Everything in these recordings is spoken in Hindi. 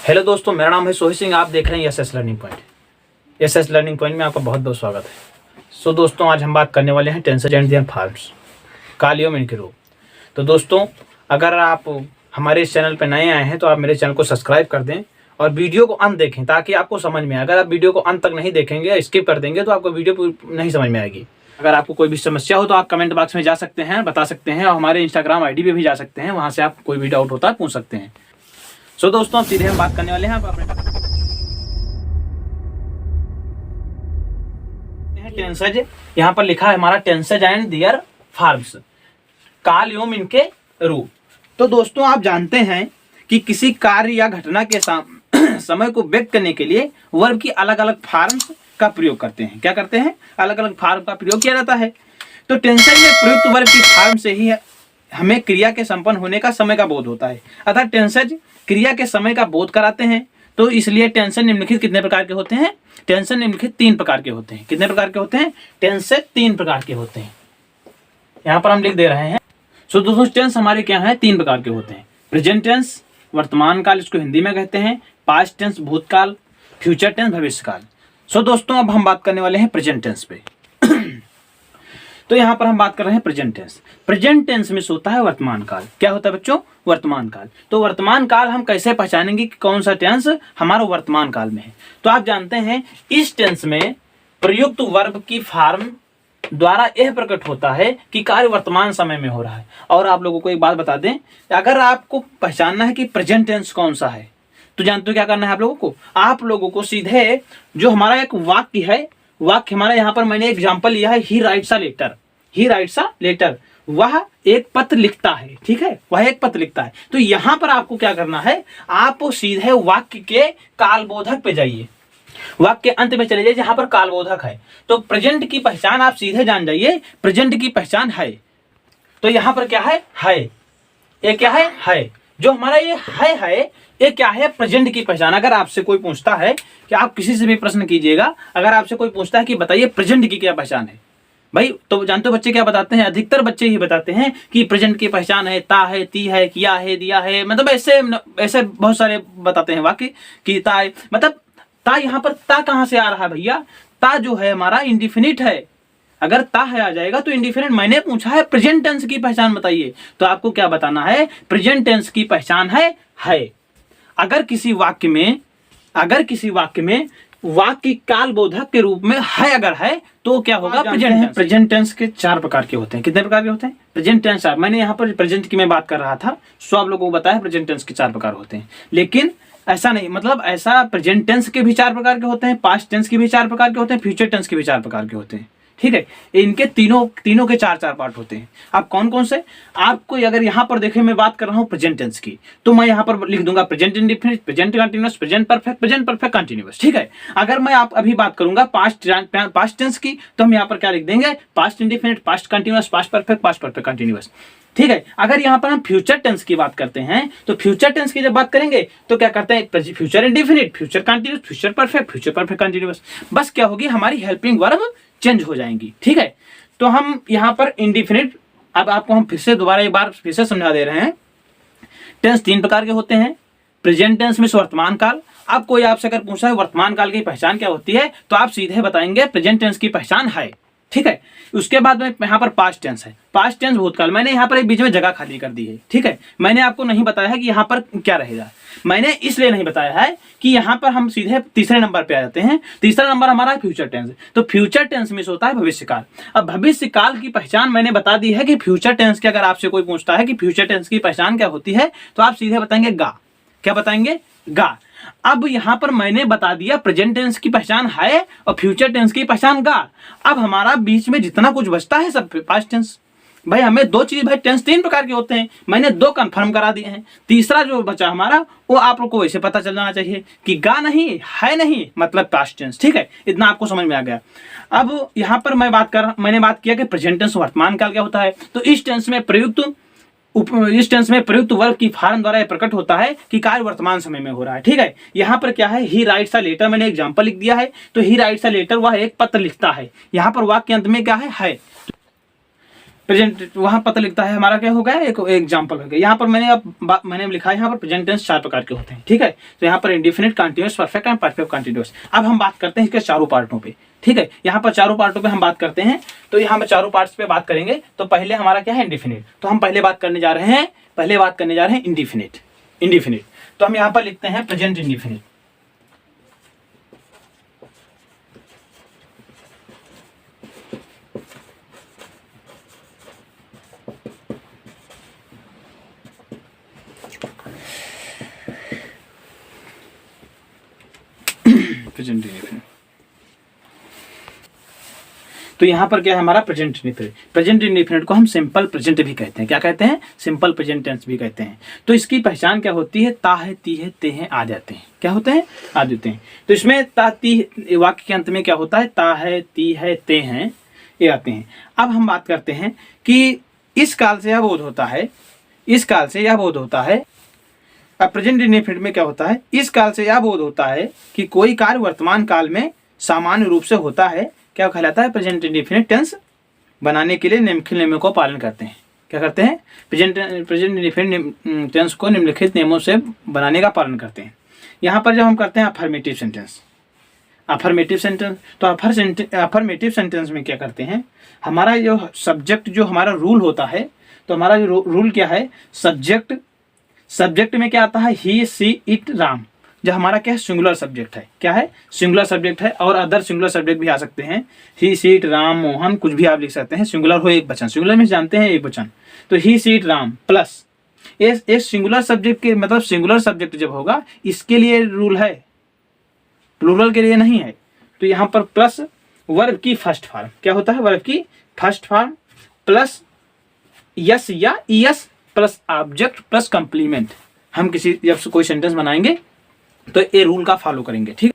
हेलो दोस्तों, मेरा नाम है सोहित सिंह। आप देख रहे हैं SS learning point. SS learning point में आपका बहुत बहुत स्वागत है। दोस्तों, आज हम बात करने वाले हैं टेंसेज एंड देयर फॉर्म्स, काल एवं इनके रूप। तो दोस्तों, अगर आप हमारे इस चैनल पर नए आए हैं तो आप मेरे चैनल को सब्सक्राइब कर दें और वीडियो को अंत देखें ताकि आपको समझ में आए। अगर आप वीडियो को अंत तक नहीं देखेंगे, स्किप कर देंगे, तो आपको वीडियो नहीं समझ में आएगी। अगर आपको कोई भी समस्या हो तो आप कमेंट बॉक्स में जा सकते हैं, बता सकते हैं, और हमारे इंस्टाग्राम आईडी पे भी जा सकते हैं। वहाँ से आप कोई भी डाउट होता है पूछ सकते हैं। दोस्तों, अब सीधे हम बात करने वाले हैं टेंसेज। यहाँ पर लिखा है हमारा टेंसेज एंड देयर फॉर्म्स, काल एवं इनके रूप। तो दोस्तों, आप जानते हैं कि किसी कार्य या घटना के समय को व्यक्त करने के लिए वर्ब की अलग अलग फॉर्म्स का प्रयोग करते हैं। क्या करते हैं? अलग अलग फॉर्म का प्रयोग किया जाता है। तो टेंसेज में प्रयुक्त वर्ब की फॉर्म से ही हमें क्रिया के संपन्न होने का समय का बोध होता है। अतः टेंसेज क्रिया के समय का बोध कराते हैं। तो इसलिए टेंसेज निम्नलिखित कितने प्रकार के होते हैं? टेंसेज निम्नलिखित 3 प्रकार के होते हैं। कितने प्रकार के होते हैं? टेंसेज 3 प्रकार के होते हैं। यहाँ पर हम लिख दे रहे हैं। दोस्तों, टेंस हमारे क्या है? 3 प्रकार के होते हैं। प्रेजेंट टेंस वर्तमान काल, इसको हिंदी में कहते हैं। पास्ट टेंस भूतकाल, फ्यूचर टेंस भविष्य काल। दोस्तों, अब हम बात करने वाले हैं प्रेजेंट टेंस पे। तो यहाँ पर हम बात कर रहे हैं प्रेजेंट टेंस। प्रेजेंट टेंस में होता है वर्तमान काल। क्या होता है बच्चों? वर्तमान काल। तो वर्तमान काल हम कैसे पहचानेंगे कि कौन सा टेंस हमारा वर्तमान काल में है? तो आप जानते हैं इस टेंस में प्रयुक्त वर्ब की फॉर्म द्वारा यह प्रकट होता है कि कार्य वर्तमान समय में हो रहा है। और आप लोगों को एक बात बता दें, अगर आपको पहचानना है कि प्रेजेंट टेंस कौन सा है तो जानते हो क्या करना है आप लोगों को? आप लोगों को सीधे जो हमारा एक वाक्य है, वाक्य हमारा यहाँ पर मैंने एग्जाम्पल लिया है, he writes a letter. He writes a letter, वह एक पत्र लिखता है। ठीक है, वह एक पत्र लिखता है। तो यहां पर आपको क्या करना है? आप सीधे वाक्य के कालबोधक पे जाइए, वाक्य के अंत में चले जाइए जहां पर कालबोधक है। तो प्रेजेंट की पहचान आप सीधे जान जाइए, प्रेजेंट की पहचान है। तो यहां पर क्या है? ये क्या है? है। जो हमारा ये है ये क्या है? प्रेजेंट की पहचान। अगर आपसे कोई पूछता है कि आप किसी से भी प्रश्न कीजिएगा, अगर आपसे कोई पूछता है कि बताइए प्रेजेंट की क्या पहचान है भाई, तो जानते हो बच्चे क्या बताते हैं? अधिकतर बच्चे ही बताते हैं कि प्रेजेंट की पहचान है ता है, ती है, किया है, दिया है। मतलब ऐसे बहुत सारे बताते हैं वाक्य कि ता है। मतलब ता, यहाँ पर ता कहाँ से आ रहा है भैया? ता जो है हमारा इंडिफिनिट है। अगर ता है आ जाएगा तो इंडिफिनिट। मैंने पूछा है प्रेजेंट टेंस की पहचान बताइए, तो आपको क्या बताना है? प्रेजेंट टेंस की पहचान है। अगर किसी वाक्य में वाक्य कालबोधक के रूप में है अगर है तो क्या होगा? Present tense. प्रेजेंट टेंस के 4 प्रकार के होते हैं। कितने प्रकार के होते हैं? Present tense. मैंने यहाँ पर प्रेजेंट की मैं बात कर रहा था, सो आप लोगों को बताया प्रेजेंट टेंस के 4 प्रकार होते हैं। लेकिन ऐसा नहीं, मतलब ऐसा प्रेजेंट टेंस के भी 4 प्रकार के होते हैं, पास्ट टेंस के भी 4 प्रकार के होते हैं, फ्यूचर टेंस के भी 4 प्रकार के होते हैं। ठीक है, इनके तीनों के 4 पार्ट होते हैं। अब कौन कौन से? आपको अगर यहाँ पर देखें, मैं बात कर रहा हूँ प्रेजेंट टेंस की, तो मैं यहाँ पर लिख दूंगा present indefinite, present continuous, present perfect continuous. ठीक है, अगर मैं आप अभी बात करूंगा पास्ट टेंस की, तो हम यहाँ पर क्या लिख देंगे? Past indefinite, past continuous, past perfect continuous. ठीक है, अगर यहाँ पर हम फ्यूचर टेंस की बात करते हैं तो फ्यूचर टेंस की जब बात करेंगे तो क्या करते हैं? Future indefinite, future continuous, future perfect continuous. बस क्या होगी? हमारी हेल्पिंग वर्ब चेंज हो जाएंगी। ठीक है, तो हम यहाँ पर इंडिफिनिट, अब आपको हम फिर से दोबारा एक बार फिर से समझा दे रहे हैं। टेंस 3 प्रकार के होते हैं। प्रेजेंट टेंस में वर्तमान काल। अब कोई आपसे अगर पूछा है वर्तमान काल की पहचान क्या होती है, तो आप सीधे बताएंगे प्रेजेंट टेंस की पहचान है। ठीक है, उसके बाद में यहाँ पर पास्ट टेंस है। पास्ट टेंस भूतकाल। मैंने यहाँ पर एक बीच में जगह खाली कर दी है। ठीक है, मैंने आपको नहीं बताया है कि यहाँ पर क्या रहेगा। मैंने इसलिए नहीं बताया है कि यहाँ पर हम सीधे तीसरे नंबर पे आ जाते हैं। तीसरा नंबर हमारा है फ्यूचर टेंस। तो फ्यूचर टेंस में होता है भविष्य काल। अब भविष्य काल की पहचान मैंने बता दी है कि फ्यूचर टेंस की, अगर आपसे कोई पूछता है कि फ्यूचर टेंस की पहचान क्या होती है, तो आप सीधे बताएंगे गा। क्या बताएंगे? गा। अब यहां पर मैंने बता दिया प्रेजेंट टेंस की पहचान है और फ्यूचर टेंस की पहचान गा। अब हमारा बीच में जितना कुछ बचता है सब पास्ट टेंस। भाई हमें 2 चीज, भाई टेंस 3 प्रकार के होते हैं, मैंने 2 कंफर्म करा दिए हैं। तीसरा जो बचा हमारा, वो आप लोग को वैसे पता चल जाना चाहिए कि गा नहीं है, नहीं मतलब पास्ट टेंस। ठीक है, इतना आपको समझ में आ गया। अब यहाँ पर मैंने बात किया कि प्रेजेंट टेंस वर्तमान काल क्या होता है। तो इस टेंस में प्रयुक्त वर्ब की फॉर्म द्वारा यह प्रकट होता है कि कार्य वर्तमान समय में हो रहा है। ठीक है, यहाँ पर क्या है? He writes a letter. मैंने एग्जांपल लिख दिया है, तो ही राइट्स अ लेटर, वह एक पत्र लिखता है। यहाँ पर वाक्य अंत में क्या है? प्रेजेंट वहां पता लिखता है हमारा क्या हो गया, एक एग्जांपल हो गया। यहाँ पर मैंने लिखा है यहाँ पर प्रेजेंट टेंस 4 प्रकार के होते हैं, ठीक है। तो यहाँ पर indefinite, continuous, perfect and perfect continuous. अब हम बात करते हैं इसके चारों पार्टों पे, ठीक है। यहाँ पर चारों पार्टों पे हम बात करते हैं, तो यहाँ पर चारों पार्ट्स पे बात करेंगे। तो पहले हमारा क्या है, इंडेफिनिट। तो हम पहले बात करने जा रहे हैं इंडेफिनिट। तो हम यहाँ पर लिखते हैं प्रेजेंट इंडेफिनिट। प्रेजेंट इंडेफिनिट, तो यहाँ पर क्या है हमारा प्रेजेंट इंडेफिनिट। प्रेजेंट इंडेफिनिट को हम सिंपल प्रेजेंट भी कहते हैं। क्या कहते हैं, सिंपल प्रेजेंट टेंस भी कहते हैं। तो इसकी पहचान क्या होती है, ता है, ती है, ते हैं, आ जाते हैं। क्या होते हैं, आ जाते हैं। तो इसमें ता ती वाक्य के अंत में क्या होता है, ता है, ती है, ते हैं, ये आते हैं। अब हम बात करते हैं कि इस काल से यह बोध होता है, इस काल से यह बोध होता है। अब प्रेजेंट इंडेफिनिट में क्या होता है, इस काल से यह बोध होता है कि कोई कार्य वर्तमान काल में सामान्य रूप से होता है। क्या कहलाता है, प्रेजेंट इंडेफिनिट टेंस बनाने के लिए निम्नलिखित नियमों का पालन करते हैं। क्या करते हैं, प्रेजेंट इंडेफिनिट टेंस को निम्नलिखित नियमों से बनाने का पालन करते हैं। यहाँ पर जब हम करते हैं अफर्मेटिव सेंटेंस, तो अफर्मेटिव सेंटेंस में क्या करते हैं, हमारा जो सब्जेक्ट, जो हमारा रूल होता है, तो हमारा जो रूल क्या है, सब्जेक्ट में क्या आता है, ही, सी, इट, राम। जो हमारा क्या है, सिंगुलर सब्जेक्ट है। क्या है, सिंगुलर सब्जेक्ट है। और अदर सिंगुलर सब्जेक्ट भी आ सकते हैं, ही, सी, इट, राम, मोहन, कुछ भी आप लिख सकते हैं। सिंगुलर हो एक वचन, सिंगुलर में जानते हैं एक वचन। तो ही, सी, इट, राम प्लस एक सिंगुलर सब्जेक्ट के, मतलब सिंगुलर सब्जेक्ट जब होगा इसके लिए रूल है, प्लूरल के लिए नहीं है। तो यहाँ पर प्लस वर्ब की फर्स्ट फॉर्म, क्या होता है, वर्ब की फर्स्ट फॉर्म प्लस यस या es plus object plus complement. हम किसी जब कोई सेंटेंस बनाएंगे तो ये रूल का फॉलो करेंगे, ठीक।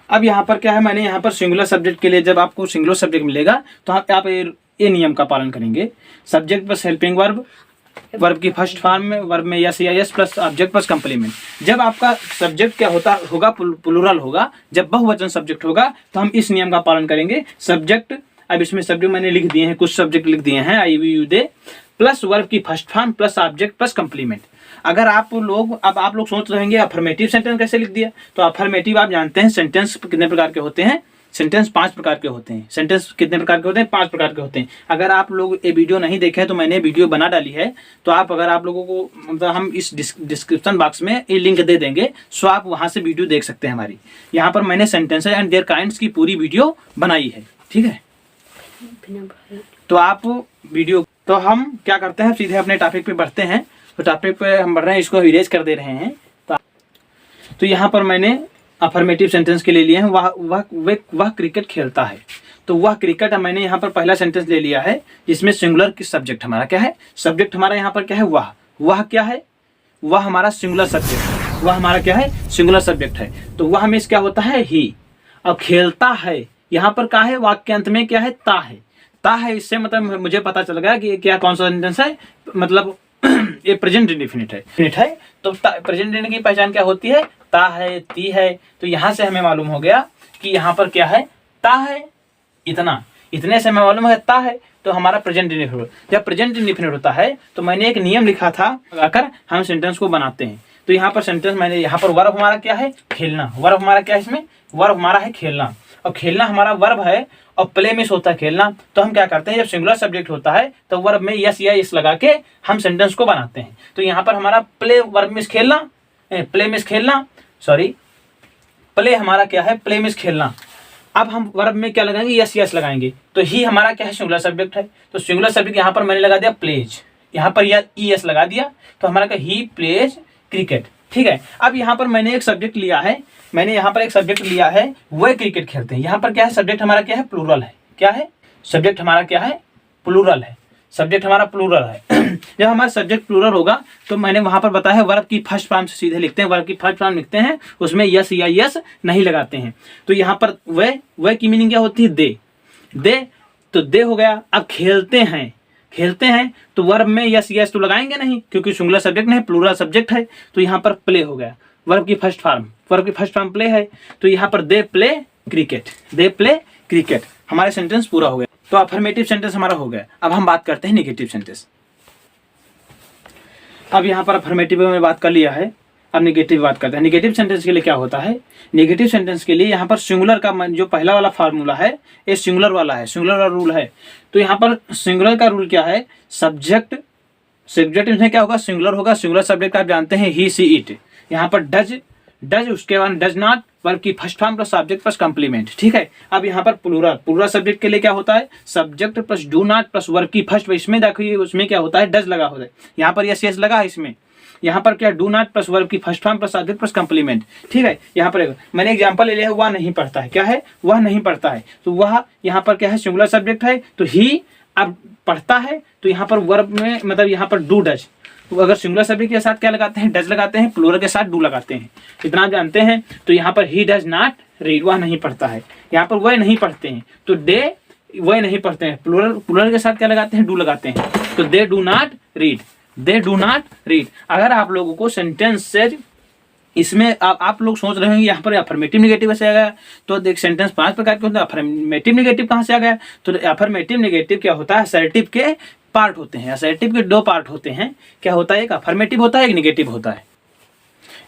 अब यहाँ पर क्या है, मैंने यहाँ पर सिंगुलर सब्जेक्ट के लिए जब आपको सिंगुलर सब्जेक्ट मिलेगा तो आप ये नियम का पालन करेंगे। Subject plus helping verb, verb की फर्स्ट फॉर्म में, वर्ब में यस या yes plus object plus complement. जब आपका सब्जेक्ट क्या होगा, प्लूरल होगा, जब बहुवचन सब्जेक्ट होगा तो हम इस नियम का पालन करेंगे। सब्जेक्ट, अब इसमें सब्जेक्ट मैंने लिख दिए हैं, कुछ सब्जेक्ट लिख दिए हैं, I, we, you, they, plus verb की first form plus object plus complement. अगर आप लोग सोच रहेंगे अफर्मेटिव सेंटेंस कैसे लिख दिया, तो अफर्मेटिव आप जानते हैं सेंटेंस कितने प्रकार के होते हैं, सेंटेंस 5 प्रकार के होते हैं। सेंटेंस कितने प्रकार के होते हैं, 5 प्रकार के होते हैं। अगर आप लोग ये वीडियो नहीं देखे तो मैंने वीडियो बना डाली है, तो अगर आप लोगों को, मतलब हम इस डिस्क्रिप्शन बॉक्स में ये लिंक दे देंगे, सो आप वहां से वीडियो देख सकते हैं हमारी। यहाँ पर मैंने सेंटेंसेस एंड देयर काइंड्स की पूरी वीडियो बनाई है, ठीक है। तो आप वीडियो, तो हम क्या करते हैं, सीधे अपने टॉपिक पे बढ़ते हैं। तो टॉपिक पे हम बढ़ रहे हैं, इसको इरेज कर दे रहे हैं। तो यहाँ पर मैंने अफर्मेटिव सेंटेंस के लिए लिए हैं, वह क्रिकेट खेलता है। तो वह क्रिकेट, मैंने यहाँ पर पहला सेंटेंस ले लिया है जिसमें सिंगुलर की सब्जेक्ट हमारा क्या है, सब्जेक्ट हमारा यहाँ पर क्या है, वह क्या है, वह हमारा सिंगुलर सब्जेक्ट है। वह हमारा क्या है, सिंगुलर सब्जेक्ट है। तो वह में क्या होता है, ही। अब खेलता है, यहाँ पर क्या है, वाक्य अंत में क्या है, ता है। ता है, इससे मतलब मुझे पता चल गया कि क्या कौन सा सेंटेंस है, मतलब ये प्रेजेंट इंडेफिनिट है। तो प्रेजेंट इंडेफिनिट की पहचान क्या होती है, ता है, ती है। तो यहाँ से हमें मालूम हो गया कि यहाँ पर क्या है, ता है, इतने से हमें मालूम है ता है। तो हमारा प्रेजेंट इंडेफिनिट, जब प्रेजेंट इंडेफिनिट होता है तो मैंने एक नियम लिखा था, लगाकर हम सेंटेंस को बनाते हैं। तो यहाँ पर सेंटेंस मैंने, यहाँ पर वर्ब हमारा क्या है, खेलना। वर्ब हमारा क्या है, इसमें वर्ब हमारा है खेलना, और खेलना हमारा वर्ब है, और प्ले मिस होता है खेलना। तो हम क्या करते हैं, जब सिंगुलर सब्जेक्ट होता है तो वर्ब में यस या यस लगा के हम सेंटेंस को बनाते हैं। तो यहाँ पर हमारा प्ले हमारा क्या है, प्ले मिस खेलना। अब हम वर्ब में क्या लगाएंगे, यस यस लगाएंगे। तो ही हमारा क्या है, सिंगुलर सब्जेक्ट है। तो सिंगुलर सब्जेक्ट यहाँ पर मैंने लगा दिया प्लेज, यहाँ पर यस लगा दिया। तो हमारा क्या, ही प्लेज क्रिकेट, ठीक है। अब यहाँ पर मैंने एक सब्जेक्ट लिया है, वह क्रिकेट खेलते हैं। यहाँ पर क्या है, सब्जेक्ट हमारा क्या है, प्लूरल है। क्या है, सब्जेक्ट हमारा क्या है, प्लूरल है। सब्जेक्ट हमारा प्लूरल है। जब हमारा सब्जेक्ट प्लूरल होगा तो मैंने वहां पर बताया है, वर्ब की फर्स्ट फॉर्म से सीधे लिखते हैं, वर्ब की फर्स्ट फॉर्म लिखते हैं, उसमें यस या यस नहीं लगाते हैं। तो यहाँ पर वह की मीनिंग क्या होती है, दे। तो दे हो गया। अब खेलते हैं तो वर्ब में यस यस तो लगाएंगे नहीं, क्योंकि सिंगुलर सब्जेक्ट नहीं, प्लूरल सब्जेक्ट है। तो यहाँ पर प्ले हो गया, वर्ब की फर्स्ट फॉर्म प्ले है। तो यहाँ पर दे प्ले क्रिकेट। हमारे सेंटेंस पूरा हो गया। तो अफर्मेटिव सेंटेंस हमारा हो गया। अब हम बात करते हैं नेगेटिव सेंटेंस। अब यहाँ पर अफर्मेटिव में बात कर लिया है, अब नेगेटिव बात करते हैं। नेगेटिव सेंटेंस के लिए क्या होता है? नेगेटिव सेंटेंस के लिए यहाँ पर सिंगुलर का जो पहला वाला फार्मूला है ये सिंगुलर वाला है, सिंगुलर वाला रूल है। तो यहाँ पर सिंगुलर का रूल क्या है? सब्जेक्ट इसमें क्या होगा? सिंगुलर होगा। सिंगुलर सब्जेक्ट आप जानते हैं ही सी इट। यहाँ पर डज उसके बाद डज नॉट वर्ब की first form plus subject plus complement, ठीक है। अब यहाँ पर प्लूरल सब्जेक्ट के लिए क्या होता है? Subject plus do not plus verb की फर्स्ट। इसमें देखिए उसमें क्या होता है? डज लगा होता है। यहाँ पर यस लगा है इसमें। यहाँ पर क्या? डू नॉट प्लस वर्ब की first form plus subject plus complement, ठीक है। यहाँ पर मैंने एग्जांपल ले लिया है, वह नहीं पढ़ता है। क्या है? वह नहीं पढ़ता है। तो वह यहाँ पर क्या है? सिंगुलर सब्जेक्ट है। तो ही अब पढ़ता है, तो यहाँ पर वर्ब में मतलब यहाँ पर डू डज। तो अगर सिंगुलर सब्जेक्ट के साथ क्या लगाते हैं? डज लगाते हैं। प्लूरल के साथ डू लगाते हैं। इतना आप जानते हैं। तो यहाँ पर ही डज नॉट रीड, वह नहीं पढ़ता है। यहाँ पर वह नहीं पढ़ते हैं, तो दे वह नहीं पढ़ते हैं। प्लूरल के साथ क्या लगाते हैं? डू लगाते हैं। तो they do not read, they do not read. अगर आप लोगों को सेंटेंस से इसमें आप लोग सोच रहे होंगे यहाँ पर अफर्मेटिव नेगेटिव से आ गया, तो देख सेंटेंस 5 प्रकार के होते हैं। अफर्मेटिव नेगेटिव कहाँ से आ गया? तो अफर्मेटिव नेगेटिव क्या होता है? असर्टिव के पार्ट होते हैं। असर्टिव के 2 पार्ट होते हैं। क्या होता है? एक अफर्मेटिव होता है, एक नेगेटिव होता है।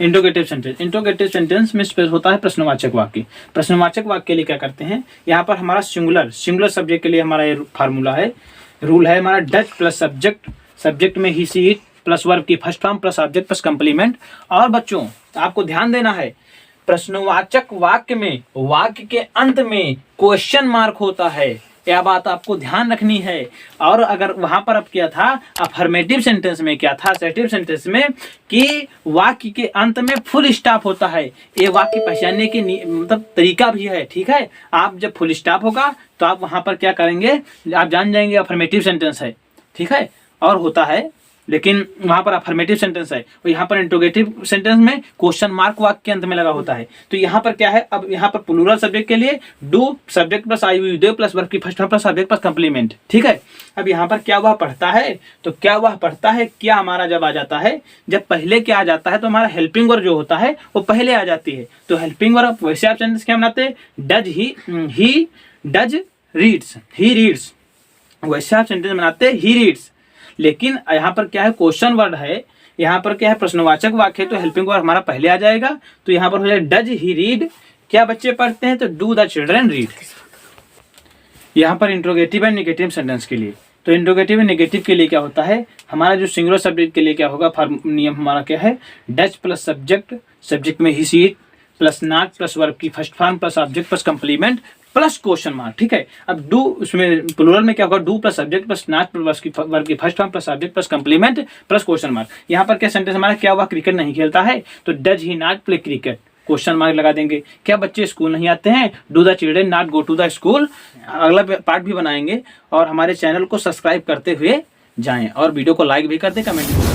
इंट्रोगेटिव सेंटेंस, इंट्रोगेटिव सेंटेंस में स्पेस होता है प्रश्नवाचक वाक्य। प्रश्नवाचक वाक्य के लिए क्या करते हैं? यहाँ पर हमारा सिंगुलर सब्जेक्ट के लिए हमारा ये फार्मूला है, रूल है हमारा। डज प्लस सब्जेक्ट में he she it plus verb की first form plus subject plus complement. और बच्चों आपको ध्यान देना है, प्रश्नवाचक वाक्य में वाक्य के अंत में क्वेश्चन मार्क होता है। यह बात आपको ध्यान रखनी है। और अगर वहां पर अब क्या था? अफर्मेटिव सेंटेंस में क्या था? असर्टिव सेंटेंस में कि वाक्य के अंत में फुल स्टॉप होता है। ये वाक्य पहचानने की मतलब तरीका भी है, ठीक है। आप जब फुल स्टॉप होगा तो आप वहां पर क्या करेंगे? आप जान जाएंगे अफर्मेटिव सेंटेंस है, ठीक है। और होता है, लेकिन वहां पर अफर्मेटिव सेंटेंस है। और यहाँ पर इंट्रोगेटिव सेंटेंस में क्वेश्चन मार्क वाक्य के अंत में लगा होता है। तो यहाँ पर क्या है? अब यहाँ पर प्लूरल सब्जेक्ट के लिए do subject plus I they plus verb की first form plus subject plus complement, ठीक है। अब यहाँ पर क्या वह पढ़ता है? तो क्या वह पढ़ता है क्या हमारा जब आ जाता है? जब पहले क्या आ जाता है? तो हमारा हेल्पिंग वर्ब जो होता है वो पहले आ जाती है। तो हेल्पिंग वर्ब वैसे आप सेंटेंस क्या बनाते हैं? Does he does reads, he reads. वैसे आप सेंटेंस बनाते हैं ही रीड्स। लेकिन यहाँ पर क्या है? क्वेश्चन वर्ड है। यहाँ पर क्या है? प्रश्नवाचक वाक्य है, तो हेल्पिंग वर्ब हमारा पहले आ जाएगा। तो यहाँ पर हो जाए डज ही रीड, क्या बच्चे पढ़ते हैं? तो डू द चिल्ड्रन रीड। यहाँ पर इंट्रोगेटिव एंड नेगेटिव सेंटेंस के लिए, तो इंट्रोगेटिव एंड नेगेटिव के लिए क्या होता है? हमारा जो सिंगुलर सब्जेक्ट के लिए क्या होगा? नियम हमारा क्या है? डज प्लस सब्जेक्ट में he she it plus not plus verb की first form plus object plus complement plus question mark, ठीक है। अब डू उसमें प्लूरल में क्या होगा? Do plus subject plus not plus verb की first form plus subject plus complement plus question mark. यहाँ पर क्या सेंटेंस हमारा क्या हुआ? क्रिकेट नहीं खेलता है, तो does he not play cricket, question mark लगा देंगे। क्या बच्चे स्कूल नहीं आते हैं? Do the children not go to the school. अगला पार्ट भी बनाएंगे। और हमारे चैनल को सब्सक्राइब करते हुए जाएं और वीडियो को लाइक भी कर दें, कमेंट